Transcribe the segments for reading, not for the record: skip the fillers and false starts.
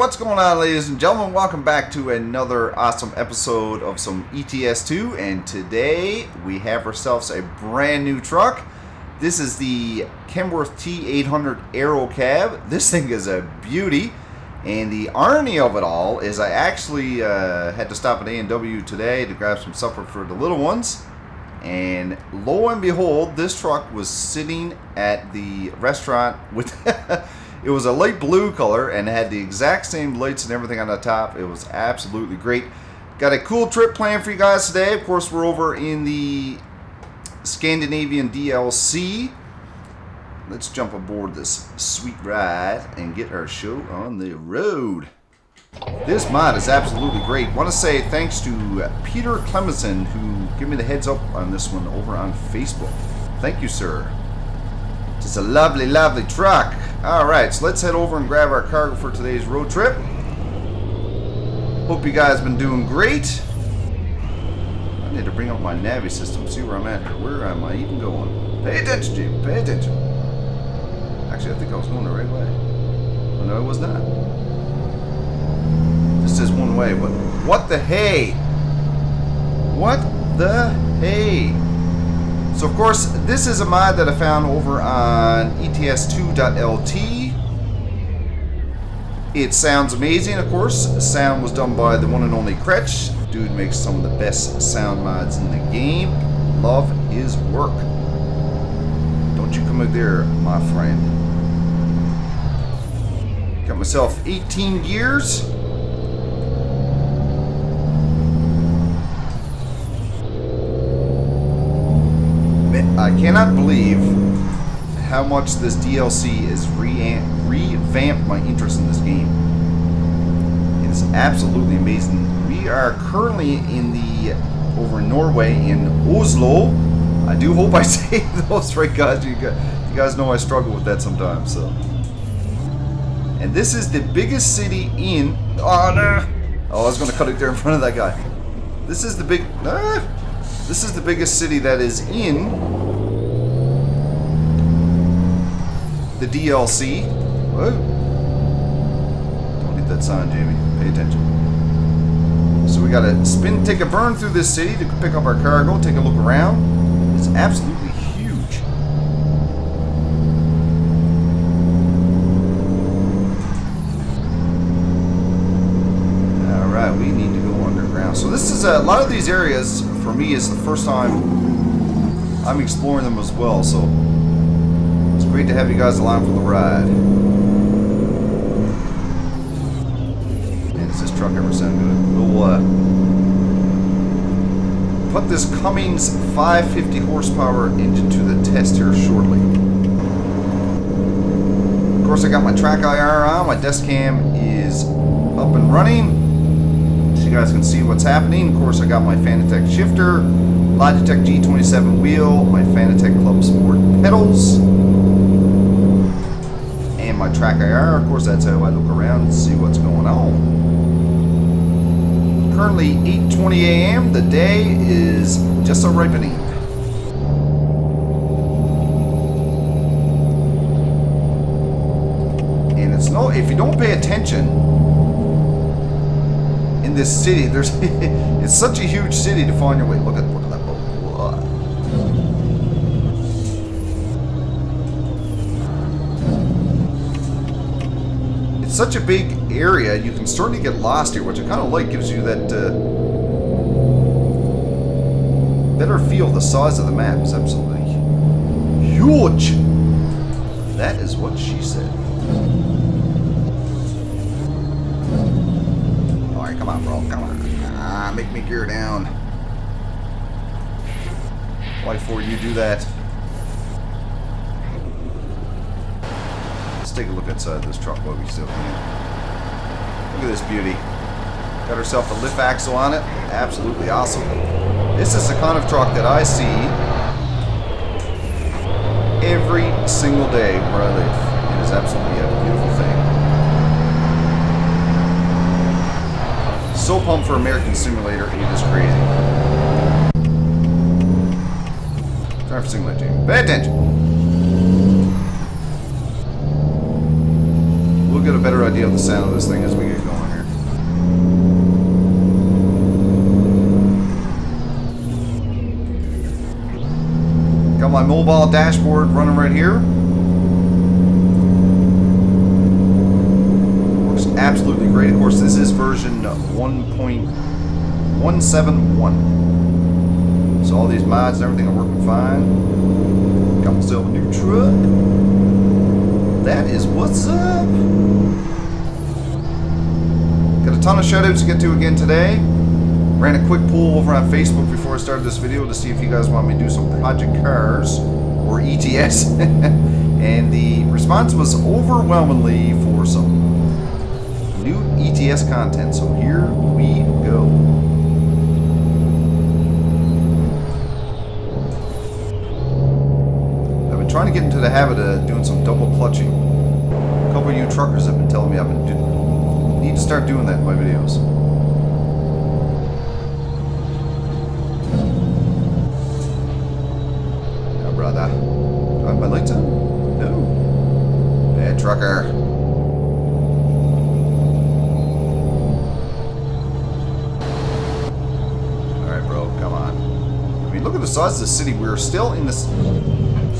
what's going on, ladies and gentlemen? Welcome back to another awesome episode of some ETS2, and today we have ourselves a brand new truck. This is the Kenworth T800 Aerocab. This thing is a beauty, and the irony of it all is I actually had to stop at A&W today to grab some supper for the little ones, and lo and behold, this truck was sitting at the restaurant with it was a light blue color and had the exact same lights and everything on the top. It was absolutely great. Got a cool trip planned for you guys today. Of course, we're over in the Scandinavian DLC. Let's jump aboard this sweet ride and get our show on the road. This mod is absolutely great. Want to say thanks to Peter Clemenson, who gave me the heads up on this one over on Facebook. Thank you, sir. Just a lovely, lovely truck. Alright, so let's head over and grab our cargo for today's road trip. Hope you guys been doing great. I need to bring up my Navi system, see where I'm at here. Where am I even going? Pay attention, Jim. Pay attention. Actually, I think I was going the right way. Oh, no, I was not. This is one way, but what the hey? What the hey? So of course, this is a mod that I found over on ETS2.LT. It sounds amazing, of course. The sound was done by the one and only Kretsch. Dude makes some of the best sound mods in the game. Love his work. Don't you come out there, my friend. Got myself 18 gears. I cannot believe how much this DLC has revamped my interest in this game. It is absolutely amazing. We are currently over in Norway, in Oslo. I do hope I say those right, guys. You guys know I struggle with that sometimes. So, and this is the biggest city in. Oh no! Oh, I was going to cut it there in front of that guy. This is the This is the biggest city that is in the DLC. Whoa. Don't hit that sign, Jamie. Pay attention. So we got a spin, take a burn through this city to pick up our cargo, take a look around. It's absolutely huge. Alright, we need to go underground. So this is a lot of these areas, for me, is the first time I'm exploring them as well, so it's great to have you guys along for the ride. Man, does this truck ever sound good? We'll put this Cummins 550 horsepower engine to the test here shortly. Of course, I got my track IR on. My desk cam is up and running, so you guys can see what's happening. Of course, I got my Fanatec shifter, Logitech G27 wheel, my Fanatec Club Sport pedals, and my track IR. Of course, that's how I look around and see what's going on. Currently 8:20 a.m. The day is just a ripening. And it's if you don't pay attention in this city, it's such a huge city to find your way. Look at that boat. It's such a big area, you can certainly get lost here, which I kind of like. Gives you that better feel of the size of the map. It's absolutely huge. That is what she said. Alright, come on, bro. Come on. Make me gear down. Why for you do that? Let's take a look inside this truck while we still can. Look at this beauty. Got herself a lift axle on it. Absolutely awesome. This is the kind of truck that I see every single day where I live. It is absolutely a beautiful thing. So pumped for American Simulator, it is crazy. Driver Simulator, Jamie. Pay attention. We'll get a better idea of the sound of this thing as we get mobile dashboard running right here. Works absolutely great. Of course, this is version 1.171. So all these mods and everything are working fine. Got myself a new truck. That is what's up. Got a ton of shoutouts to get to again today. Ran a quick poll over on Facebook before I started this video to see if you guys want me to do some Project Cars or ETS. And the response was overwhelmingly for some new ETS content. So here we go. I've been trying to get into the habit of doing some double clutching. A couple of you truckers have been telling me need to start doing that in my videos. Brother. Do I have my lights on? No. Bad trucker. Alright, bro. Come on. I mean, look at the size of the city. We're still in this...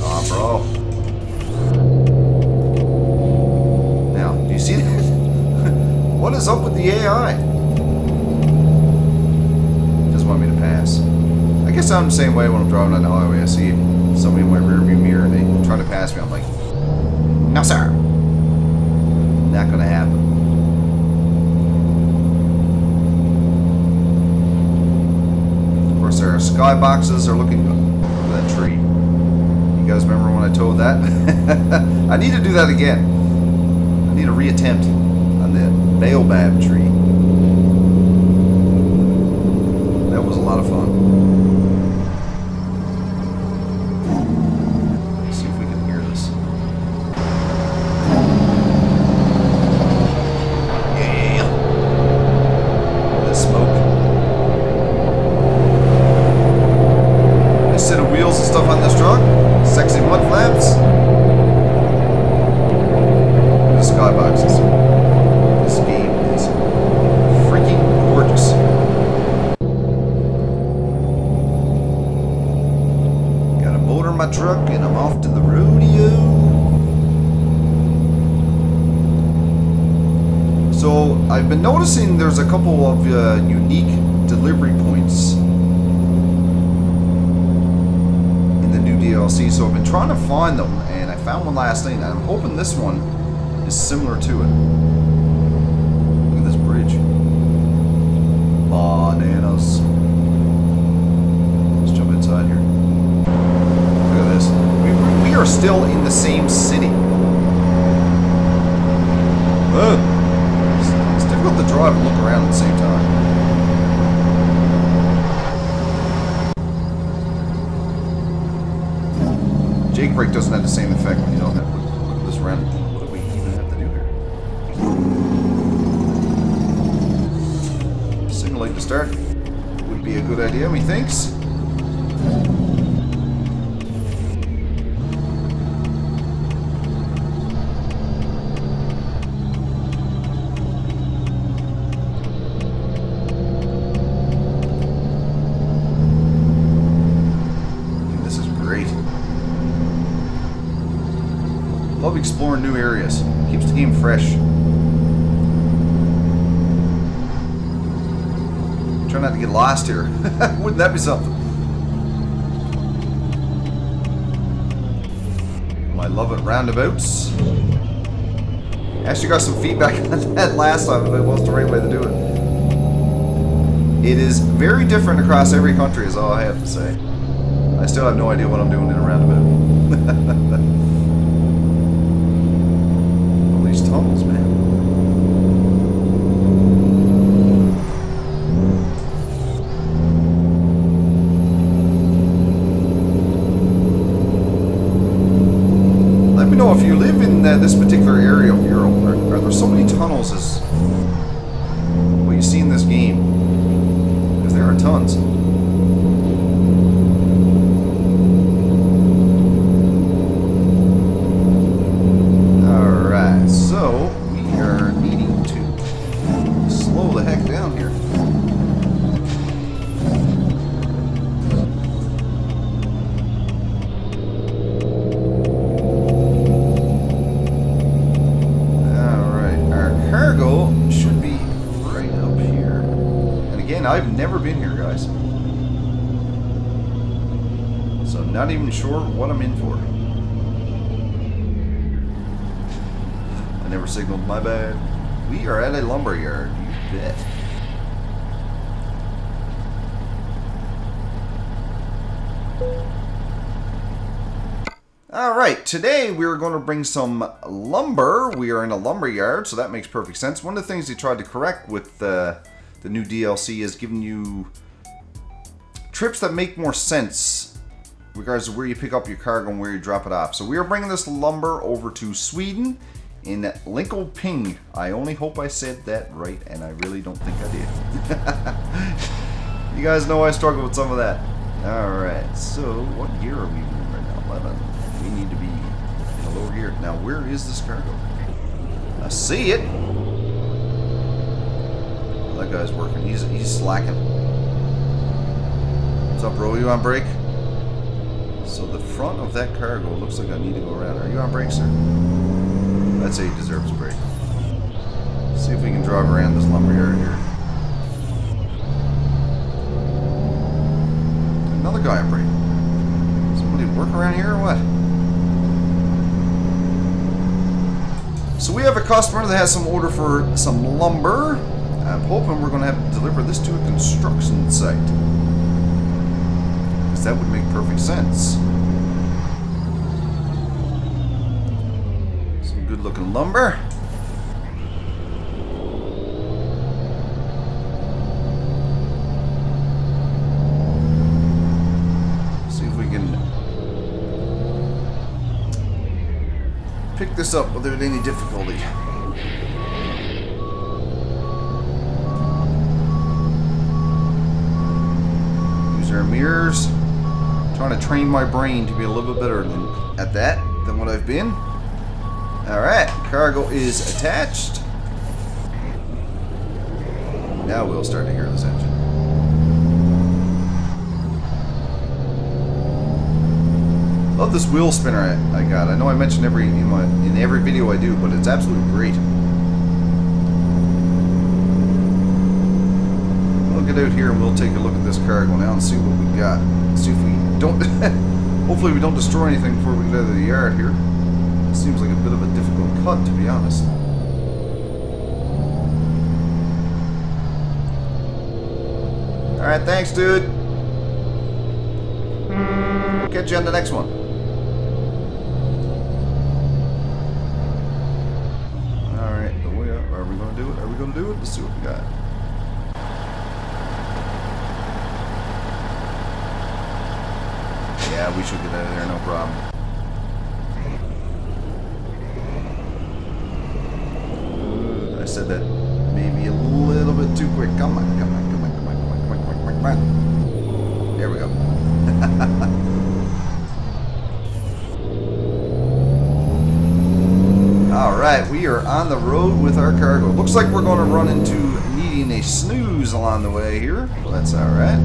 Oh, bro. Now, do you see that? What is up with the AI? Doesn't want me to pass. I guess I'm the same way when I'm driving on the highway. I see somebody in my rearview mirror and they try to pass me. I'm like, no, sir. Not gonna happen. Of course, our skyboxes are looking good. Look at that tree. You guys remember when I told that? I need to do that again. I need a reattempt on the baobab tree. That was a lot of fun. Truck and I'm off to the rodeo. So I've been noticing there's a couple of unique delivery points in the new DLC, so I've been trying to find them and I found one last night and I'm hoping this one is similar to it. Look at this bridge. Bananas. Let's jump inside here. We are still in the same city. It's difficult to drive and look around at the same time. Jake brake doesn't have the same effect when you don't have. Look at this random. What do we even have to do here? Signal light to start would be a good idea, methinks. Love exploring new areas. Keeps the game fresh. Try not to get lost here. Wouldn't that be something? I love it. Roundabouts. Actually got some feedback on that last time if it was the right way to do it. It is very different across every country is all I have to say. I still have no idea what I'm doing in a roundabout. Tunnels, man. Let me know if you live in this particular area of Europe. Are there so many tunnels as what you see in this game? Because there are tons. So, we are needing to slow the heck down here. Again, I've never been here, guys. So I'm not even sure what I'm in for. I never signaled, my bad. We are at a lumber yard, you bet. Alright, today we're going to bring some lumber. We are in a lumber yard, so that makes perfect sense. One of the things they tried to correct with the new DLC is giving you trips that make more sense regardless of where you pick up your cargo and where you drop it off. So we are bringing this lumber over to Sweden in Linköping. I only hope I said that right, and I really don't think I did. You guys know I struggle with some of that. Alright, so what gear are we in right now? 11. We need to be in a lower gear. Now, where is this cargo? I see it. Well, that guy's working. He's slacking. What's up, bro? You on break? So the front of that cargo looks like I need to go around. Are you on break, sir? I'd say he deserves a break. See if we can drive around this lumberyard here. Another guy on break. Somebody work around here or what? So we have a customer that has some order for some lumber. I'm hoping we're going to have to deliver this to a construction site, because that would make perfect sense. Some good looking lumber. See if we can pick this up without any difficulty. Use our mirrors. Trying to train my brain to be a little bit better at that than what I've been. Alright, cargo is attached. Now we'll start to hear this engine. Love this wheel spinner I got. I know I mentioned in every video I do, but it's absolutely great. We'll get out here and we'll take a look at this cargo now and see what we got. See if we don't hopefully we don't destroy anything before we get out of the yard here. It seems like a bit of a difficult cut, to be honest. Alright, thanks, dude. We'll catch you on the next one. Alright, are we going to do it? Are we going to do it? Let's see what we got. Yeah, we should get out of there, no problem. I said that maybe a little bit too quick. Come on, come on, come on, come on, come on, come on, come on, come on. There we go. Alright, we are on the road with our cargo. Looks like we're going to run into needing a snooze along the way here. Well, that's alright.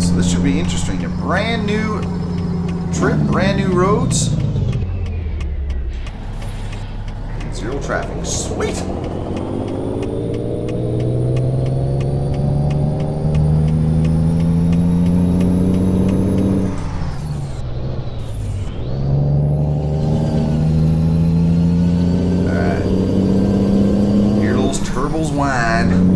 So this should be interesting. A brand new trip, brand new roads. Zero traffic. Sweet! Alright. Hear those turbos whine.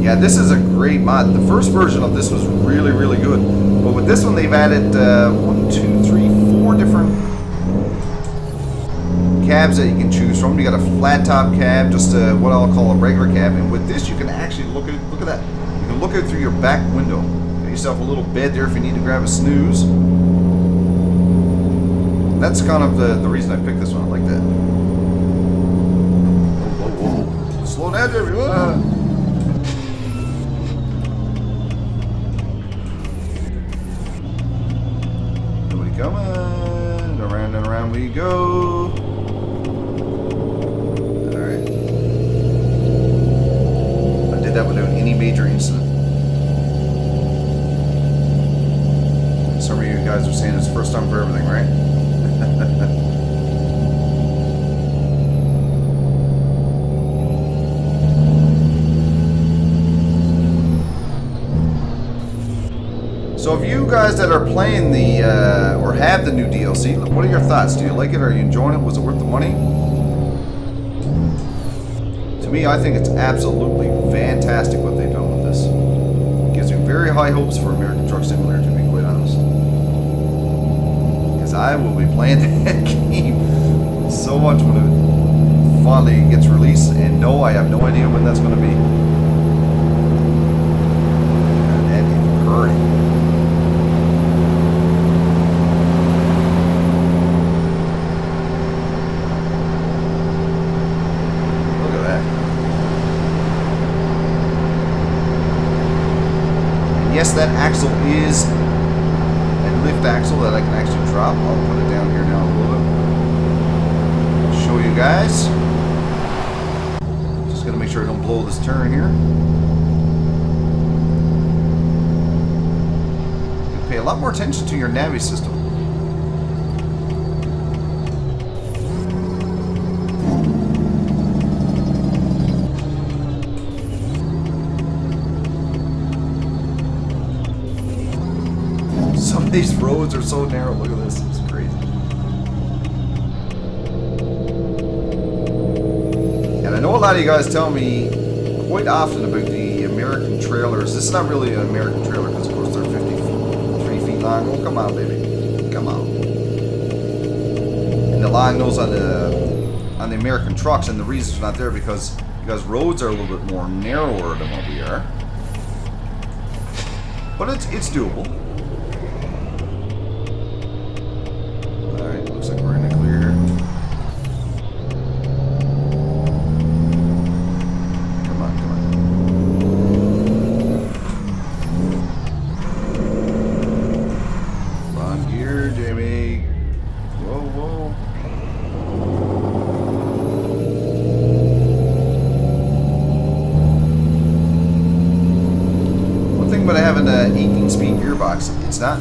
Yeah, this is a great mod. The first version of this was really, really good. But with this one, they've added 1, 2, 3, 4 different cabs that you can choose from. You got a flat top cab, just what I'll call a regular cab. And with this, you can actually look at that. You can look out through your back window. Get yourself a little bed there if you need to grab a snooze. That's kind of the reason I picked this one. I like that. Whoa, whoa, whoa. Slow down, Jimmy. Ah. Nobody coming. Around and around we go. Alright. I did that without any major incident. Some of you guys are saying it's the first time for everything, right? So if you guys that are playing the, or have the new DLC, what are your thoughts? Do you like it? Are you enjoying it? Was it worth the money? To me, I think it's absolutely fantastic what they've done with this. It gives me very high hopes for American Truck Simulator, to be quite honest. Because I will be playing that game so much when it finally gets released. And no, I have no idea when that's going to be. And that is hurting. Yes, that axle is a lift axle that I can actually drop. I'll put it down here now a little bit. Show you guys. Just gotta make sure I don't blow this turn here. You pay a lot more attention to your navi system. Some of these roads are so narrow. Look at this. It's crazy. And I know a lot of you guys tell me quite often about the American trailers. This is not really an American trailer because, of course, they're 53 feet long. Oh, come on, baby. Come on. And the line goes on the American trucks, and the reason it's not there because roads are a little bit more narrower than what we are. But it's doable. But I have an 18-speed gearbox. It's not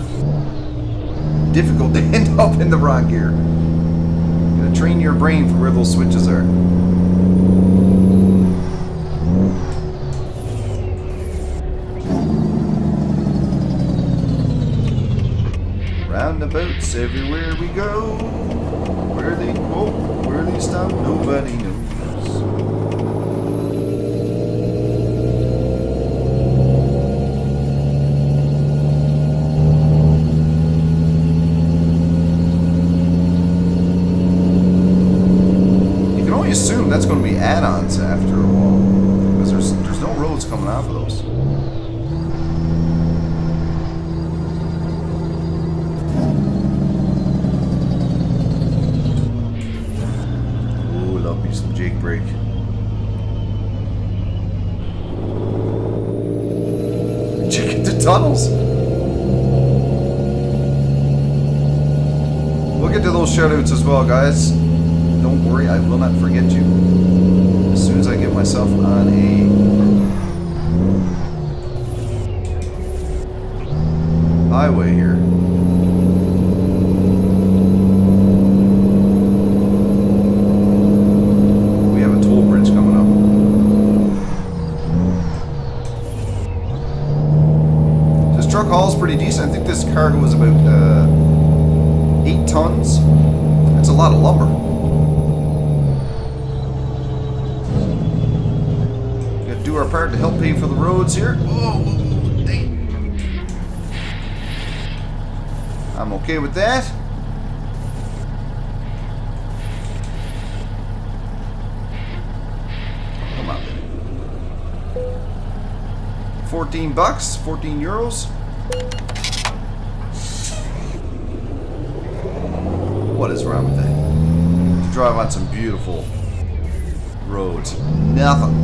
difficult to end up in the wrong gear. You gotta train your brain for where those switches are. Roundabouts everywhere we go. Where they go, where they stop, nobody knows. Assume that's going to be add-ons after a while because there's no roads coming off of those. Ooh, love me some Jake brake. Check into tunnels. We'll get to those shoutouts as well, guys. Don't worry, I will not forget you. As soon as I get myself on a highway here. We have a toll bridge coming up. This truck haul is pretty decent. I think this cargo is about 8 tons. That's a lot of lumber. Do our part to help pay for the roads here. Oh, dang. I'm okay with that. Come on, baby. 14 bucks, 14 euros. What is wrong with that? You drive on some beautiful roads. Nothing.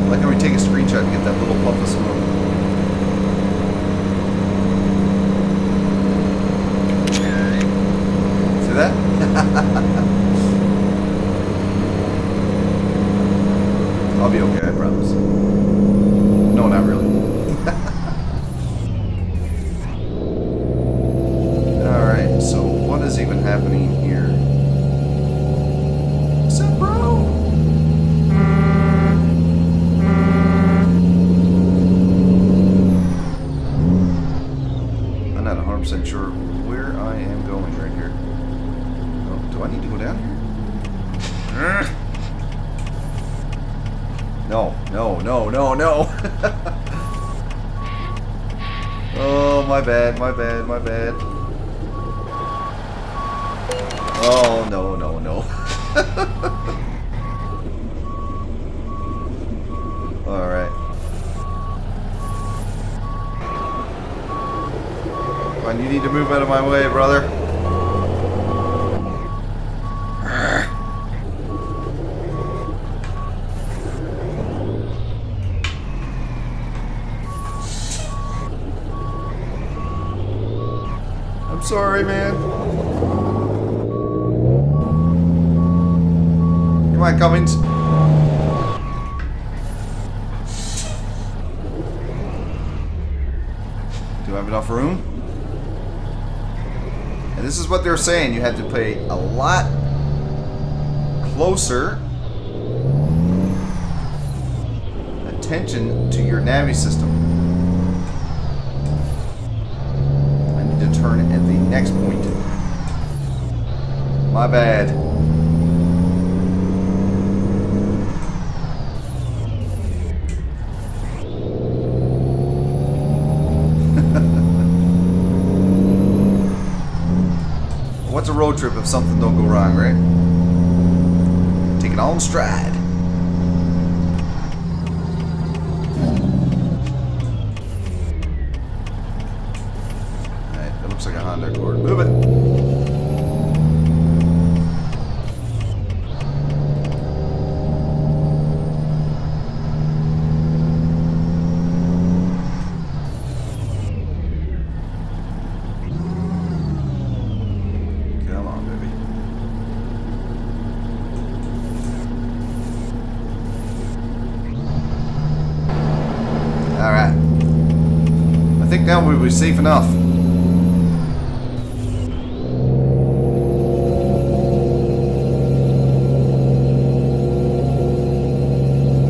Like how we take a screenshot to get that little puff of smoke. See that? I'll be okay, I promise. No, not really. Alright, so what is even happening here? What's up, bro? I'm not 100% sure where I am going right here. Oh, do I need to go down here? No, no, no, no, no. Oh, my bad, my bad, my bad. Oh, no, no, no. Alright. Come on, you need to move out of my way, brother. I'm sorry, man. Come on, Cummings. Do I have enough room? And this is what they're saying. You have to pay a lot closer attention to your navi system. I need to turn at the next point. My bad. What's a road trip if something don't go wrong, right? Take it all in stride. Alright, that looks like a Honda Accord. Move it! Alright. I think now we'll be safe enough. I'm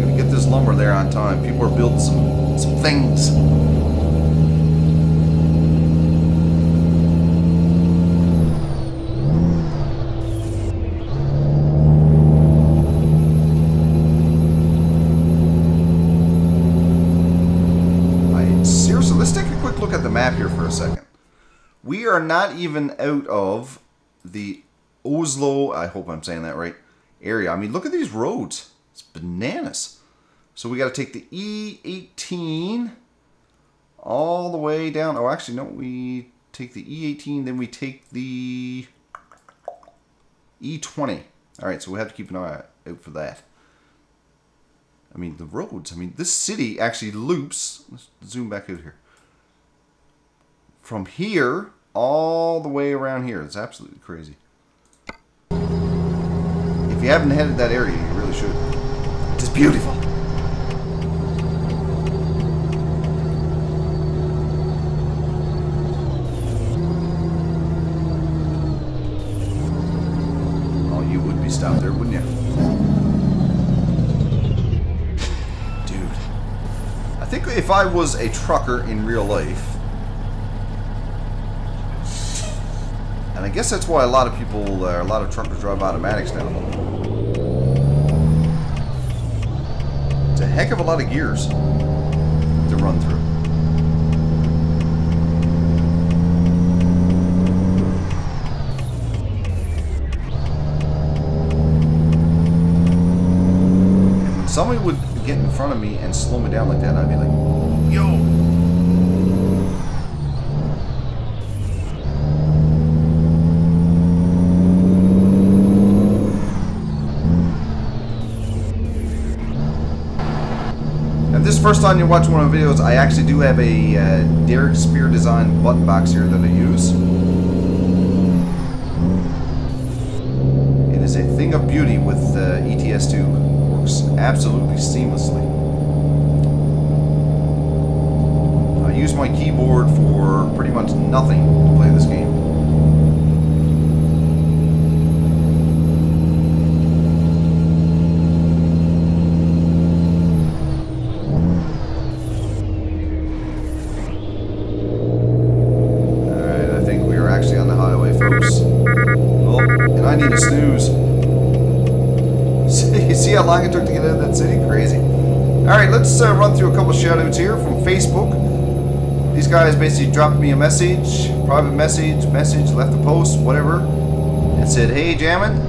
gonna get this lumber there on time. People are building some things. Let's take a quick look at the map here for a second. We are not even out of the Oslo, I hope I'm saying that right, area. I mean, look at these roads. It's bananas. So we got to take the E18 all the way down. Oh, actually, no, we take the E18, then we take the E20. All right, so we have to keep an eye out for that. I mean, the roads. I mean, this city actually loops. Let's zoom back out here. From here all the way around here. It's absolutely crazy. If you haven't headed that area, you really should. It's beautiful. Oh, you would be stopped there, wouldn't you? Dude. I think if I was a trucker in real life, and I guess that's why a lot of people, a lot of truckers drive automatics now. It's a heck of a lot of gears to run through. front of me and slow me down like that, I'd be like, yo. And this is the first time you're watching one of my videos, I actually do have a Derek Spear Design button box here that I use. It is a thing of beauty with ETS2. Works absolutely seamlessly. I use my keyboard for pretty much nothing to play this game. I need a snooze. You see how long it took to get into that city? Crazy. Alright, let's run through a couple shoutouts here from Facebook. These guys basically dropped me a message, private message, left a post, whatever, and said, hey Jammin,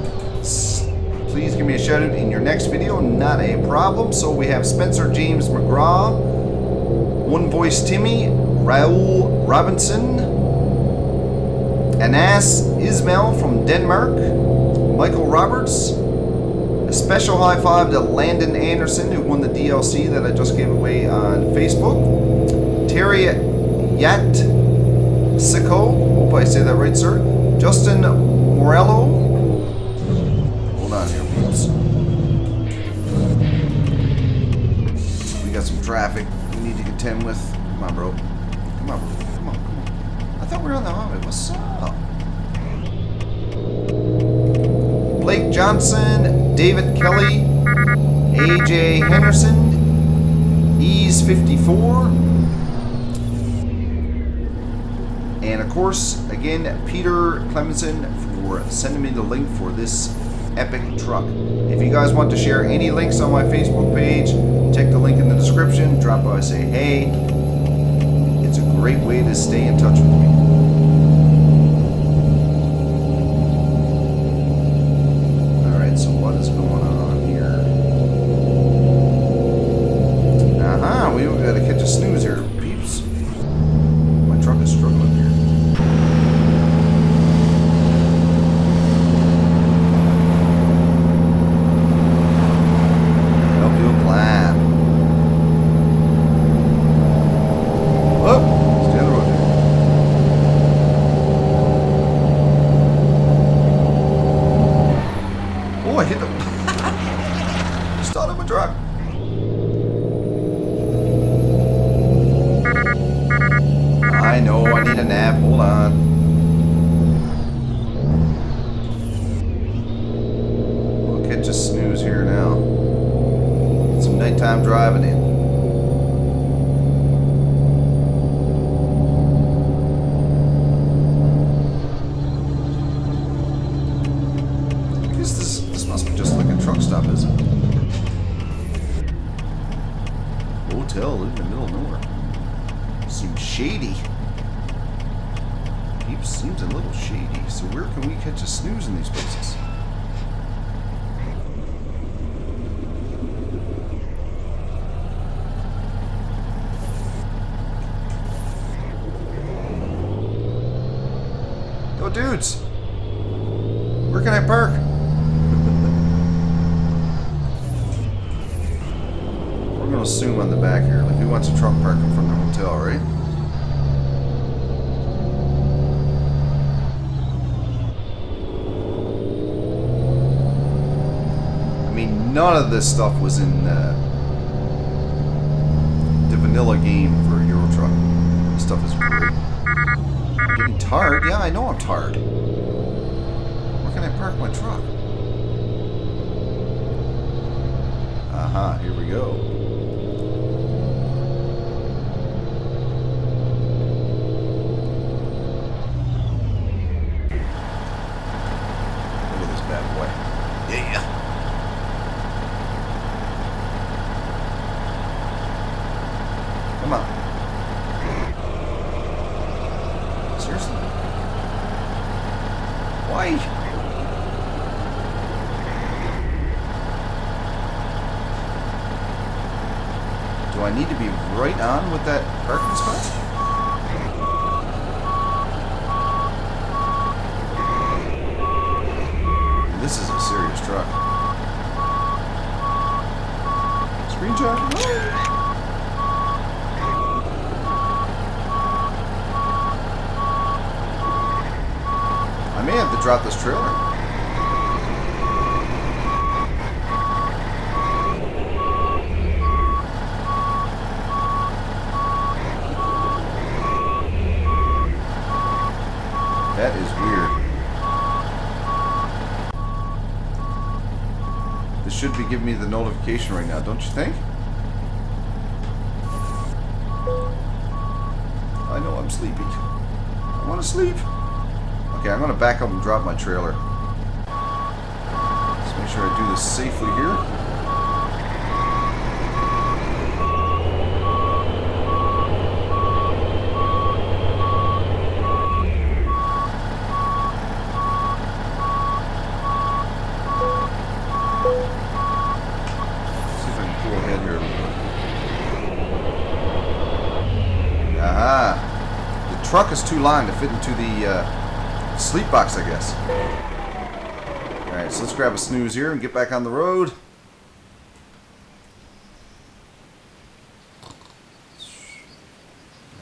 please give me a shoutout in your next video. Not a problem. So we have Spencer James McGraw, One Voice Timmy, Raoul Robinson, Anas Ismail from Denmark, Michael Roberts, a special high five to Landon Anderson, who won the DLC that I just gave away on Facebook, Terry Yatsiko, hope I say that right, sir, Justin Morello, hold on here, peeps, we got some traffic we need to contend with, come on bro, come on bro. I thought we were on the highway. What's up? Blake Johnson, David Kelly, AJ Henderson, Ease 54, and of course, again, Peter Clemenson for sending me the link for this epic truck. If you guys want to share any links on my Facebook page, check the link in the description. Drop by, say hey. It's a great way to stay in touch with me. Alright, so what is going on here? Aha, we gotta catch a snooze here, peeps. My truck is struggling here. Help you glad. I hit him. Start my truck. I know I need a nap. Hold on. We'll catch a snooze here now. Get some nighttime driving in. This must be just like a truck stop, isn't it? Hotel in the middle of nowhere. Seems shady. Seems a little shady. So where can we catch a snooze in these places? Yo, dudes! Where can I park? We're gonna assume on the back here. Like, who wants a truck parked in front of the hotel, right? I mean, none of this stuff was in the vanilla game for Euro Truck. This stuff is great. I'm getting tired? Yeah, I know I'm tired. Where can I park my truck? Aha, here we go. Look at this bad boy. Yeah. Come on. Seriously? Why? Do I need to be right on with that parking spot? This is a serious truck. Screenshot? I may have to drop this trailer. That is weird. This should be giving me the notification right now, don't you think? I know I'm sleepy. I want to sleep. Okay, I'm going to back up and drop my trailer. Let's make sure I do this safely here. Truck is too long to fit into the sleep box, I guess. Alright, so let's grab a snooze here and get back on the road.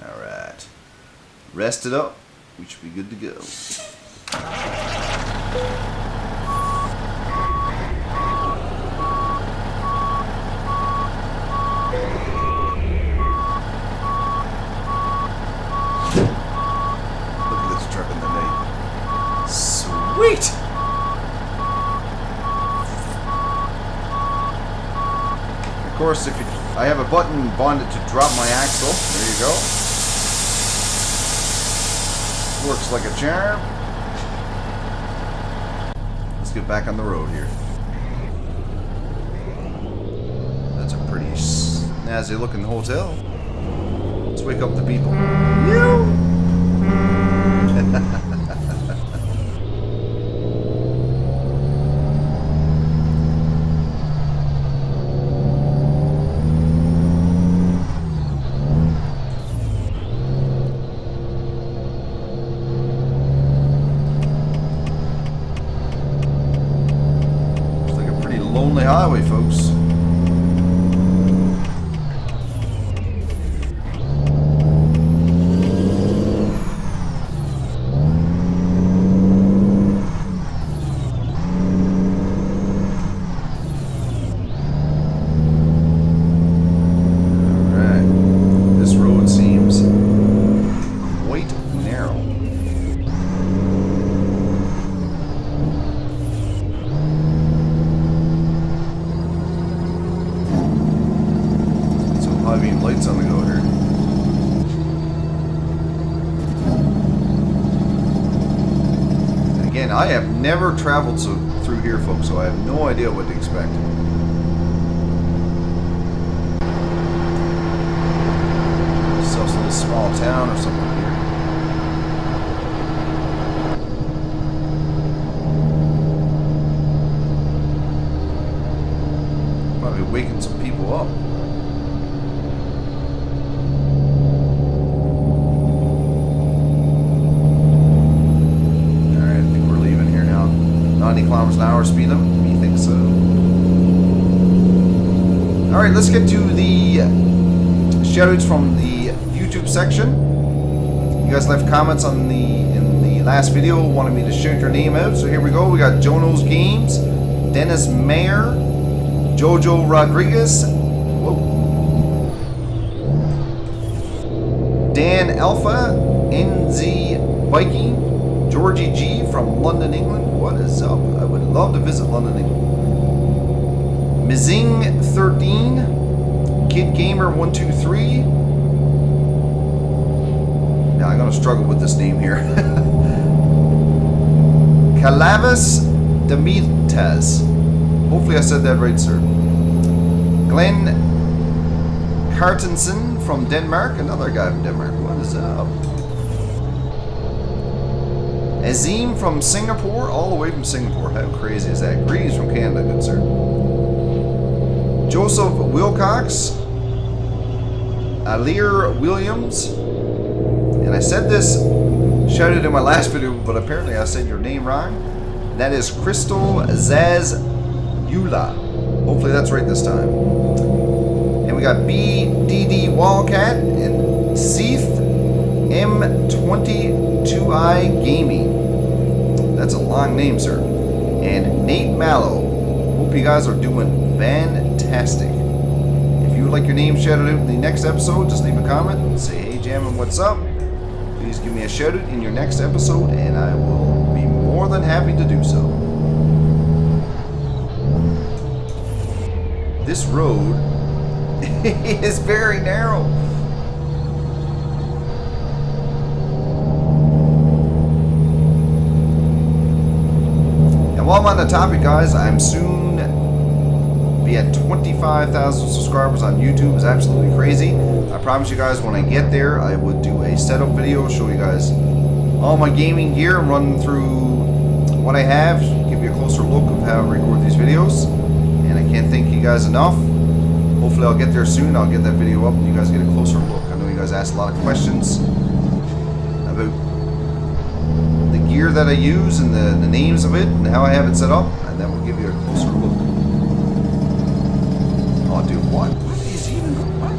Alright. Rest it up. We should be good to go. Sweet! Of course, if I have a button bonded to drop my axle. There you go. Works like a charm. Let's get back on the road here. That's a pretty snazzy looking hotel. Let's wake up the people. Highway, folks. Alright. This road seems quite narrow. Lights on the go here. And again, I have never traveled through here, folks, so I have no idea what to expect. It's a little small town or something here. Probably waking some people up. Kilometers an hour speed limit? Me think so. Alright, let's get to the shoutouts from the YouTube section. You guys left comments on in the last video, wanted me to shout your name out. So here we go. We got Jono's Games, Dennis Mayer, Jojo Rodriguez, whoa, Dan Alpha, NZ Biking, Georgie G from London, England. What is up? I would love to visit London, England. Mizing 13, Kid Gamer 123. Now I'm gonna struggle with this name here. Calavis Demitas. Hopefully I said that right, sir. Glenn Cartensen from Denmark. Another guy from Denmark. What is up? Azim from Singapore, all the way from Singapore. How crazy is that? Greetings from Canada, good sir. Joseph Wilcox. Alir Williams. And I said this, shouted in my last video, but apparently I said your name wrong. That is Crystal Zazula. Hopefully that's right this time. And we got BDD Wildcat and Seath M22i Gaming. That's a long name, sir. And Nate Mallow. Hope you guys are doing fantastic. If you would like your name shouted out in the next episode, just leave a comment and say, hey Jammin, what's up? Please give me a shout out in your next episode and I will be more than happy to do so. This road is very narrow. And while I'm on the topic, guys, I'm soon be at 25,000 subscribers on YouTube. It's absolutely crazy. I promise you guys when I get there, I would do a setup video, show you guys all my gaming gear and run through what I have, give you a closer look of how I record these videos. And I can't thank you guys enough. Hopefully I'll get there soon. I'll get that video up and you guys get a closer look. I know you guys asked a lot of questions about the gear that I use and the names of it and how I have it set up, and then we'll give you a closer look. Oh, dude, what? What is even what?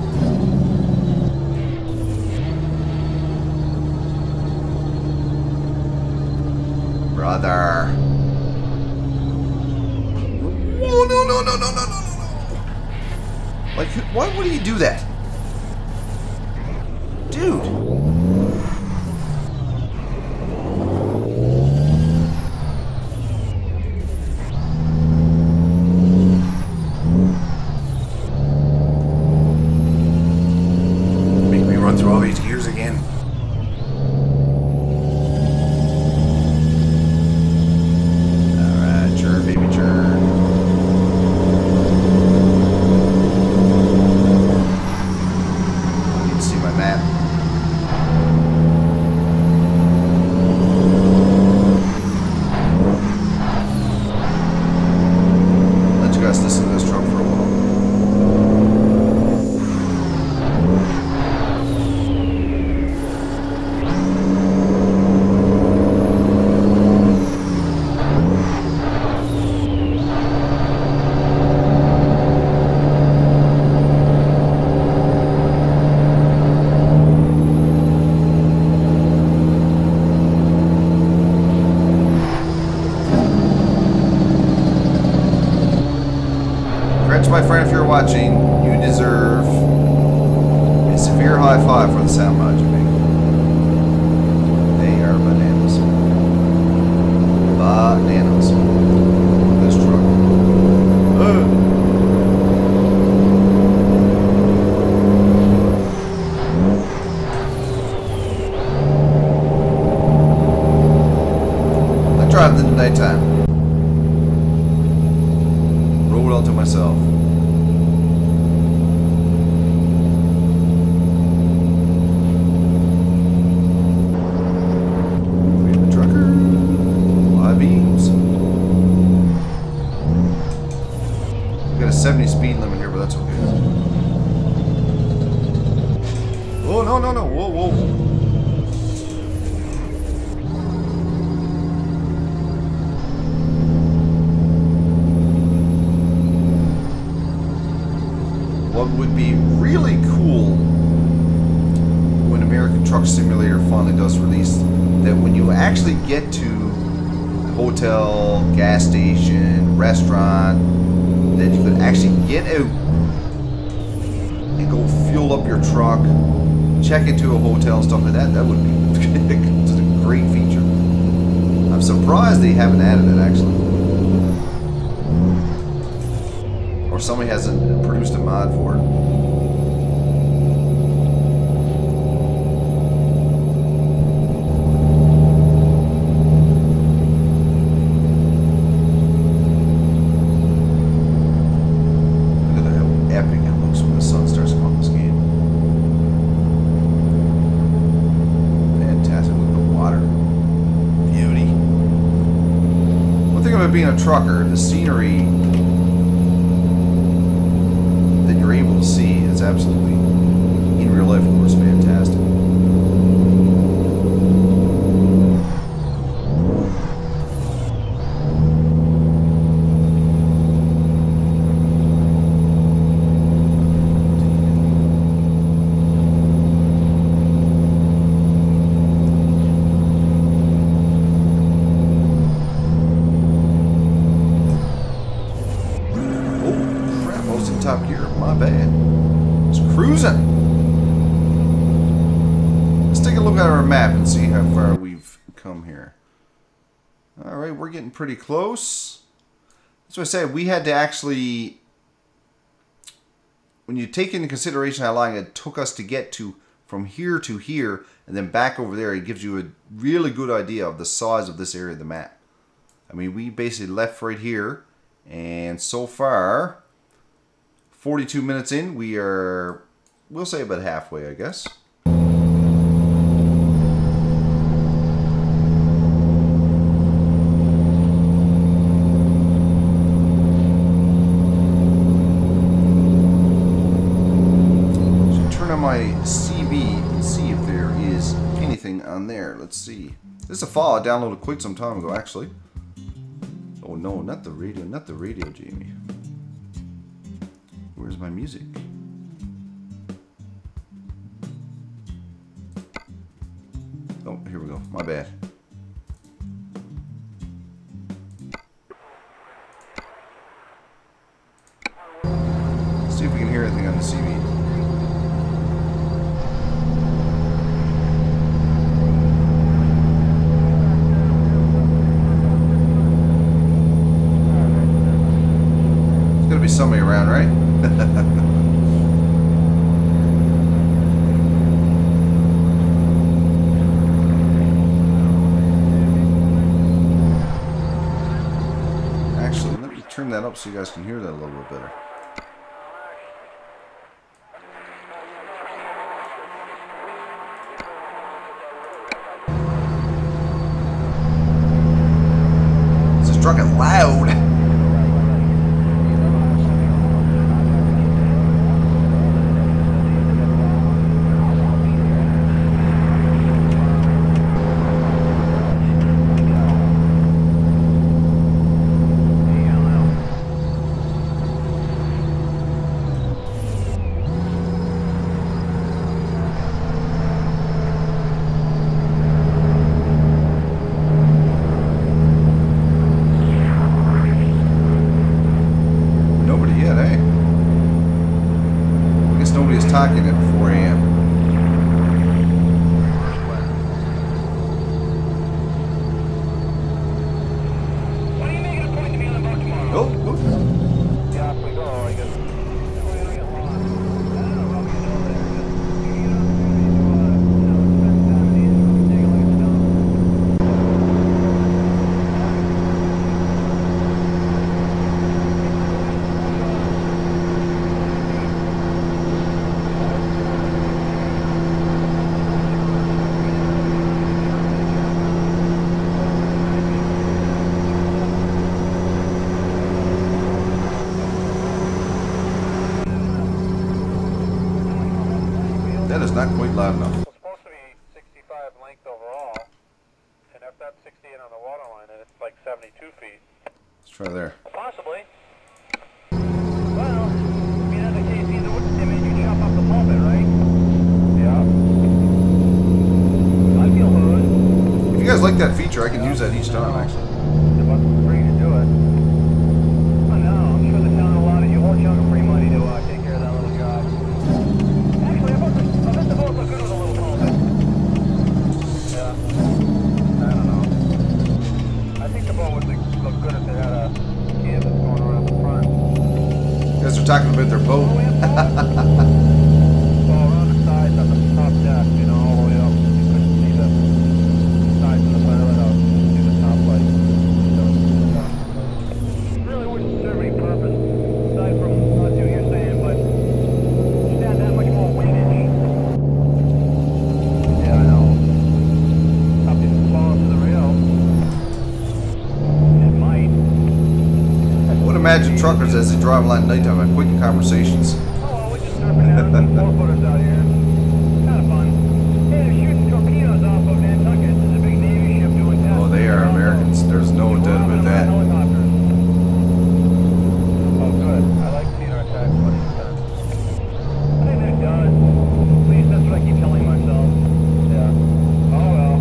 Brother. Oh, no, no, no, no, no, no, no. Like, why would he do that? Dude. Make me run through all these gears again. Alright, churn, baby, churn. My friend, if you're watching, you deserve a severe high five for the sound mod you make. They are bananas. Bananas. This truck. I drive in the nighttime. Roll out to myself. Got a 70 speed limit here, but that's okay. Oh, no, no, no. Whoa, whoa. What would be really cool when American Truck Simulator finally does release, that when you actually get to a hotel, gas station, restaurant, that you could actually get out and go fuel up your truck, check into a hotel and stuff like that. That would be just a great feature. I'm surprised they haven't added it actually. Or somebody hasn't produced a mod for it. Being a trucker, the scenery that you're able to see is absolutely in real life course, fantastic. Top gear, my bad. It's cruising. Let's take a look at our map and see how far we've come here. Alright, we're getting pretty close. That's what I said, we had to actually, when you take into consideration how long it took us to get from here to here and then back over there, it gives you a really good idea of the size of this area of the map. I mean, we basically left right here, and so far 42 minutes in, we'll say about halfway, I guess. So turn on my CB and see if there is anything on there. Let's see. This is a file I downloaded quite some time ago, actually. Oh no, not the radio, Jamie. Where's my music? Oh, here we go. My bad. Let's see if we can hear anything on the CB. There's gotta be somebody around, right? Actually, let me turn that up so you guys can hear that a little bit better. This is trucking loud. Talking at 4 a.m. What are you making a point to be on the boat tomorrow? Oh, Yeah, off we go, I guess. that is not quite loud enough. It's supposed to be 65 length overall, and if that's 68 on the water line, then it's like 72 feet. Let's try there. Possibly. Well, in other case, either way, they made you chop up the pulpit, right? Yeah. I feel good. If you guys like that feature, I can use that each time, actually. The button's free to do it. Oh no, I'm sure the town allotted you a whole chunk of free money to take care of that little job. Actually, I bet the boat look good with a little pulpit. Yeah. I don't know. I think the boat would look good if it had a canvas going around the front. You guys are talking about their boat. Well, around the sides on the top deck, you know, all the way up. You couldn't see the sides of the pilot house. You couldn't see the top light. It really wouldn't serve any purpose, aside from what you're saying, but you should have that much more windage. Yeah, I know. Something falls to the rail. It might. I would imagine truckers, as they drive along at nighttime, have quick conversations. Oh, well, we're just surfing out some 4-footers out here. there's no doubt about that. Helicopters. Oh, good. I like seeing our attack 20%. I think they're done. At least that's what I keep telling myself. Yeah. Oh well.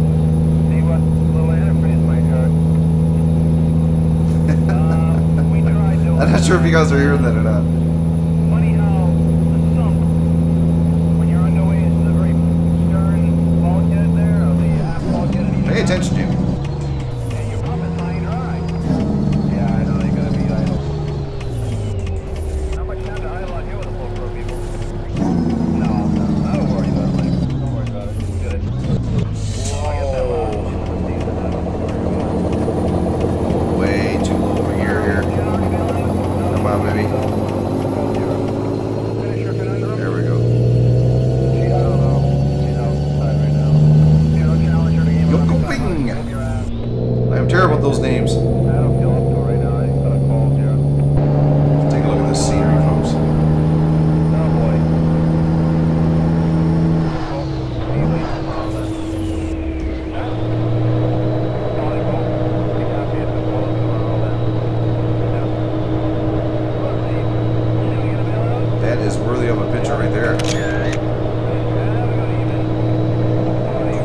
See what little antifreeze might hurt. We tried doing I'm not sure if you guys are hearing that or not. Funny how the sump, when you're underway, is the very stern bulkhead there, or the aft bulkhead. Pay attention, Jimmy. And your pump is high and dry. Yeah, I know, you gotta be idle. How much time to idle out here with a full crew, people? No, I don't worry about it, Mike. Don't worry about it. Get it. Way too low over here. Come on, baby. There we go. Yoko Ping! I am terrible at those names. I don't feel up to it right now. I got a cold here. Let's take a look at this scenery, folks. Oh boy. That is worthy of a picture right there.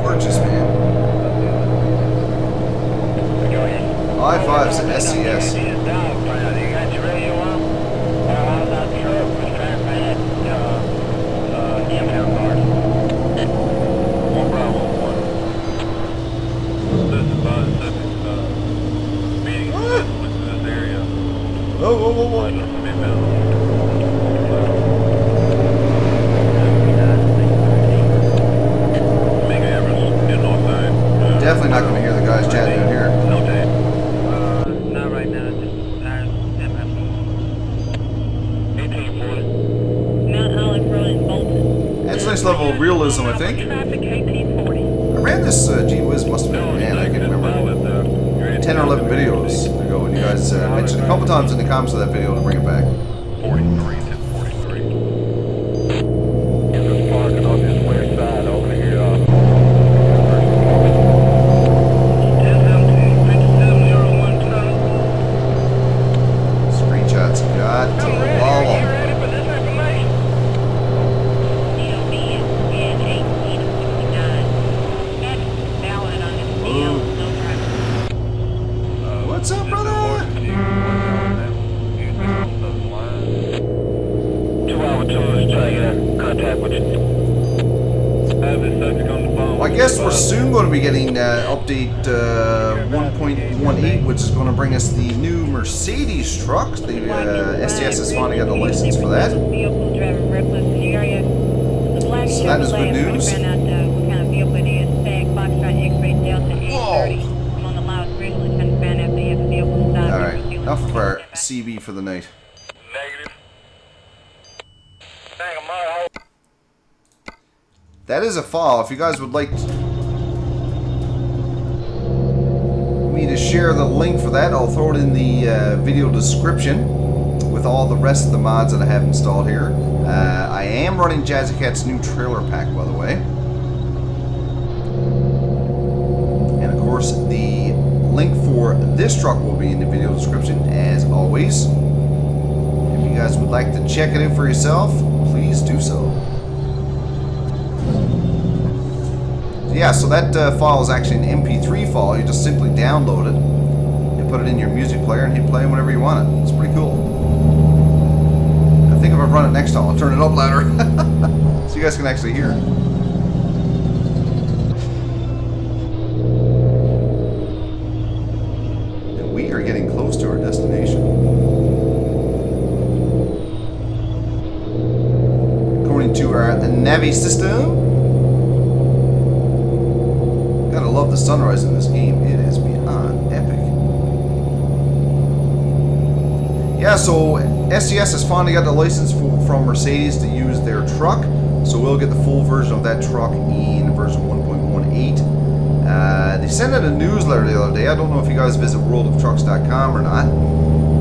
Gorgeous, man. High fives to SCS. Whoa, whoa, whoa, whoa. Definitely not going to hear the guys chatting in here. Not right now. Just Mount Alex Road in Bolton. That's a nice level of realism, I think. Traffic 1840. I ran this G-Whiz, must have been, man, I can't remember, 10 or 11 videos ago, and you guys mentioned a couple times in the comments of that video to bring it back. 43 to 43. He's just parking on his west side over here. 1017-5701 tunnel. Screenshots got to You follow. ready for this information? DOB is in 1869. That's valid on this deal, no driver. What's up, brother? 2-hour tours trying to get contact with you. Have this subject on the phone. Well, I guess we're soon going to be getting update 1.18, which is going to bring us the new Mercedes truck. The STS has finally got the license for that. Vehicle driving reckless in the area. The black So that is good Chevrolet, news. Found out what kind of vehicle it is. Tag Foxtrot X-Ray Delta 830. Whoa. I'm on the loud originally trying to find out if the vehicle stopped. Alright, enough of our CB for the night. Negative. Dang, I'm out. That is a file. If you guys would like me to share the link for that, I'll throw it in the video description with all the rest of the mods that I have installed here. I am running Jazzy Cat's new trailer pack, by the way. And of course, the link for this truck will be in the video description, as always. If you guys would like to check it out for yourself, please do so. Yeah, so that file is actually an MP3 file. You just simply download it and put it in your music player and hit play whenever you want it. It's pretty cool. I think if I run it next time, I'll turn it up louder so you guys can actually hear it. And we are getting close to our destination. According to our Navi system. Gotta love the sunrise in this game. It is beyond epic. Yeah, so SCS has finally got the license from Mercedes to use their truck. So we'll get the full version of that truck in version 1.18. They sent out a newsletter the other day. I don't know if you guys visit worldoftrucks.com or not.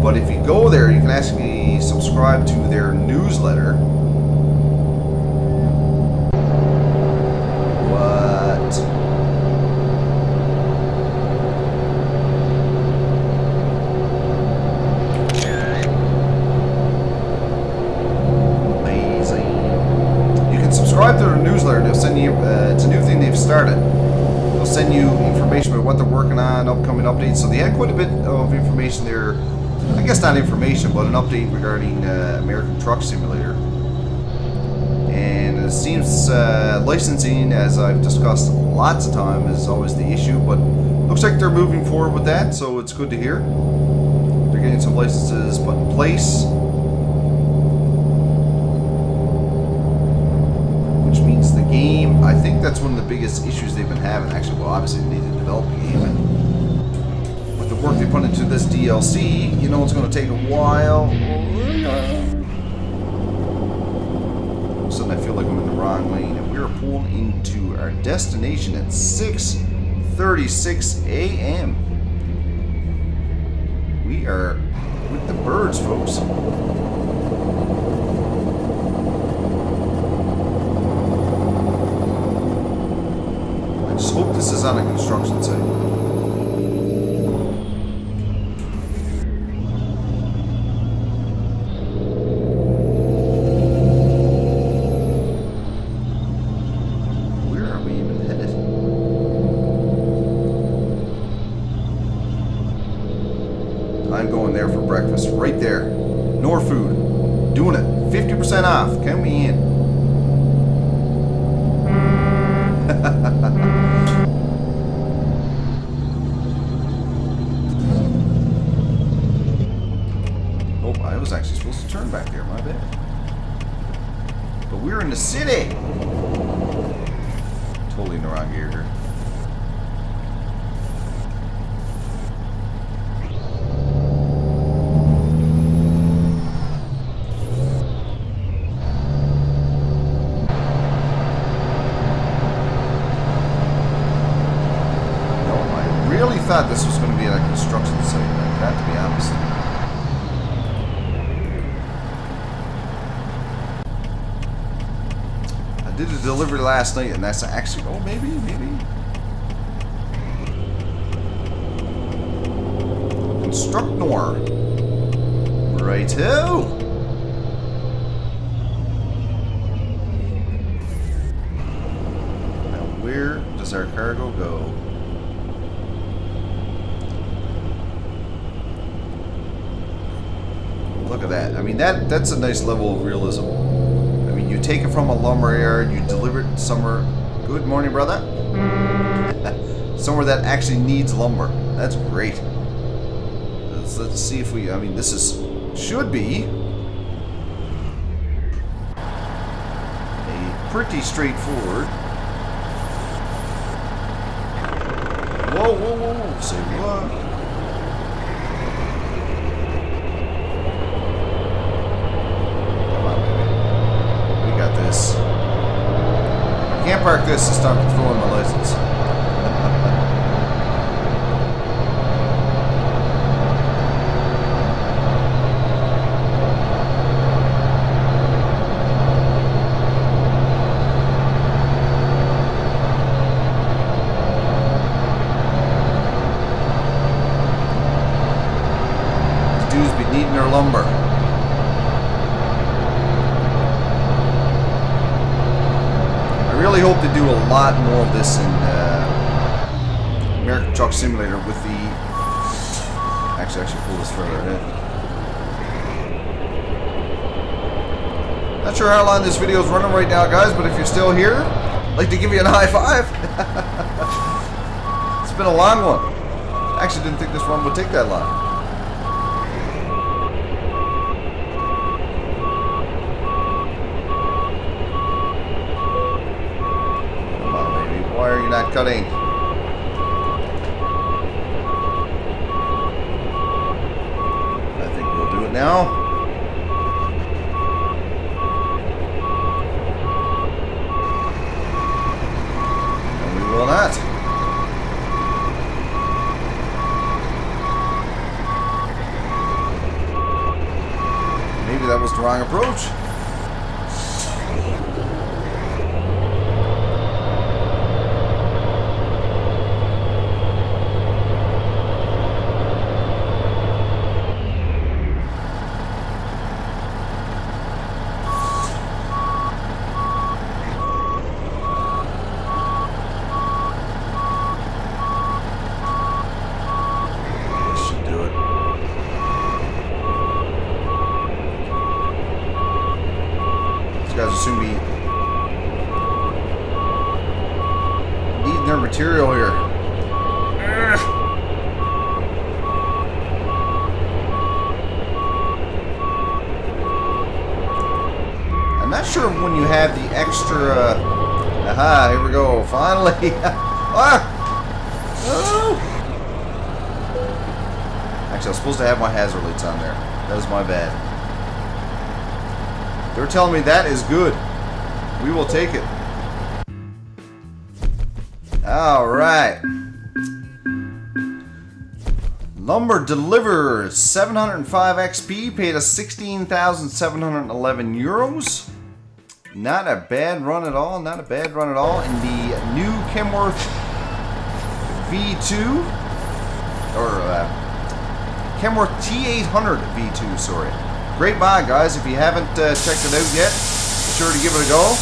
But if you go there, you can actually subscribe to their newsletter. newsletter. They'll send you, it's a new thing they've started. They'll send you information about what they're working on, upcoming updates. So they had quite a bit of information there. I guess not information, but an update regarding American Truck Simulator. And it seems licensing, as I've discussed lots of times, is always the issue. But looks like they're moving forward with that, so it's good to hear. They're getting some licenses put in place. The game, I think that's one of the biggest issues they've been having. Actually, well, obviously they need to develop a game, and with the work they put into this DLC, you know it's going to take a while. All of a sudden I feel like I'm in the wrong lane, and we're pulling into our destination at 6:36 a.m. We are with the birds, folks. Hope this is on a construction site. Where are we even headed? I'm going there for breakfast. Right there. North Food. Doing it. 50% off. Count me in. Oh, I was actually supposed to turn back there, my bad. But we're in the city! Totally in the wrong gear here. I thought this was going to be at a construction site, I got to be honest. I did a delivery last night, and that's actually, oh, maybe. Constructor. Righto. Now, where does our cargo go? Look at that. I mean, that's a nice level of realism. I mean, you take it from a lumber yard, you deliver it somewhere. Good morning, brother. Somewhere that actually needs lumber. That's great. Let's see if we. I mean, this should be a pretty straightforward. Whoa! Say what? I can't park this and start throwing my license. These dudes be needing their lumber. I really hope to do a lot more of this in American Truck Simulator with the... Actually, I should pull this further ahead. Not sure how long this video is running right now, guys, but if you're still here, I'd like to give you a high five. It's been a long one. I actually didn't think this one would take that long. Why are you not cutting? I think we'll do it now. And we will not. Maybe that was the wrong approach. soon be needing their material here. I'm not sure when you have the extra. Aha! Here we go. Finally. Ah! Oh! Actually, I was supposed to have my hazard lights on there. That was my bad. They're telling me that is good. We will take it. Alright. Lumber delivered 705 XP, paid us 16,711 euros. Not a bad run at all. Not a bad run at all. In the new Kenworth V2, or Kenworth T800 V2, sorry. Great buy, guys. If you haven't checked it out yet, be sure to give it a go.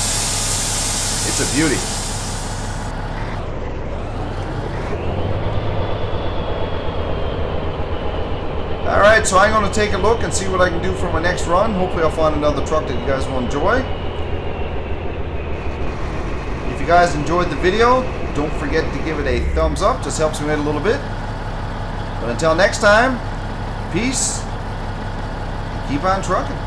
It's a beauty. Alright, so I'm going to take a look and see what I can do for my next run. Hopefully I'll find another truck that you guys will enjoy. If you guys enjoyed the video, don't forget to give it a thumbs up. Just helps me out a little bit. But until next time, peace. Keep on trucking.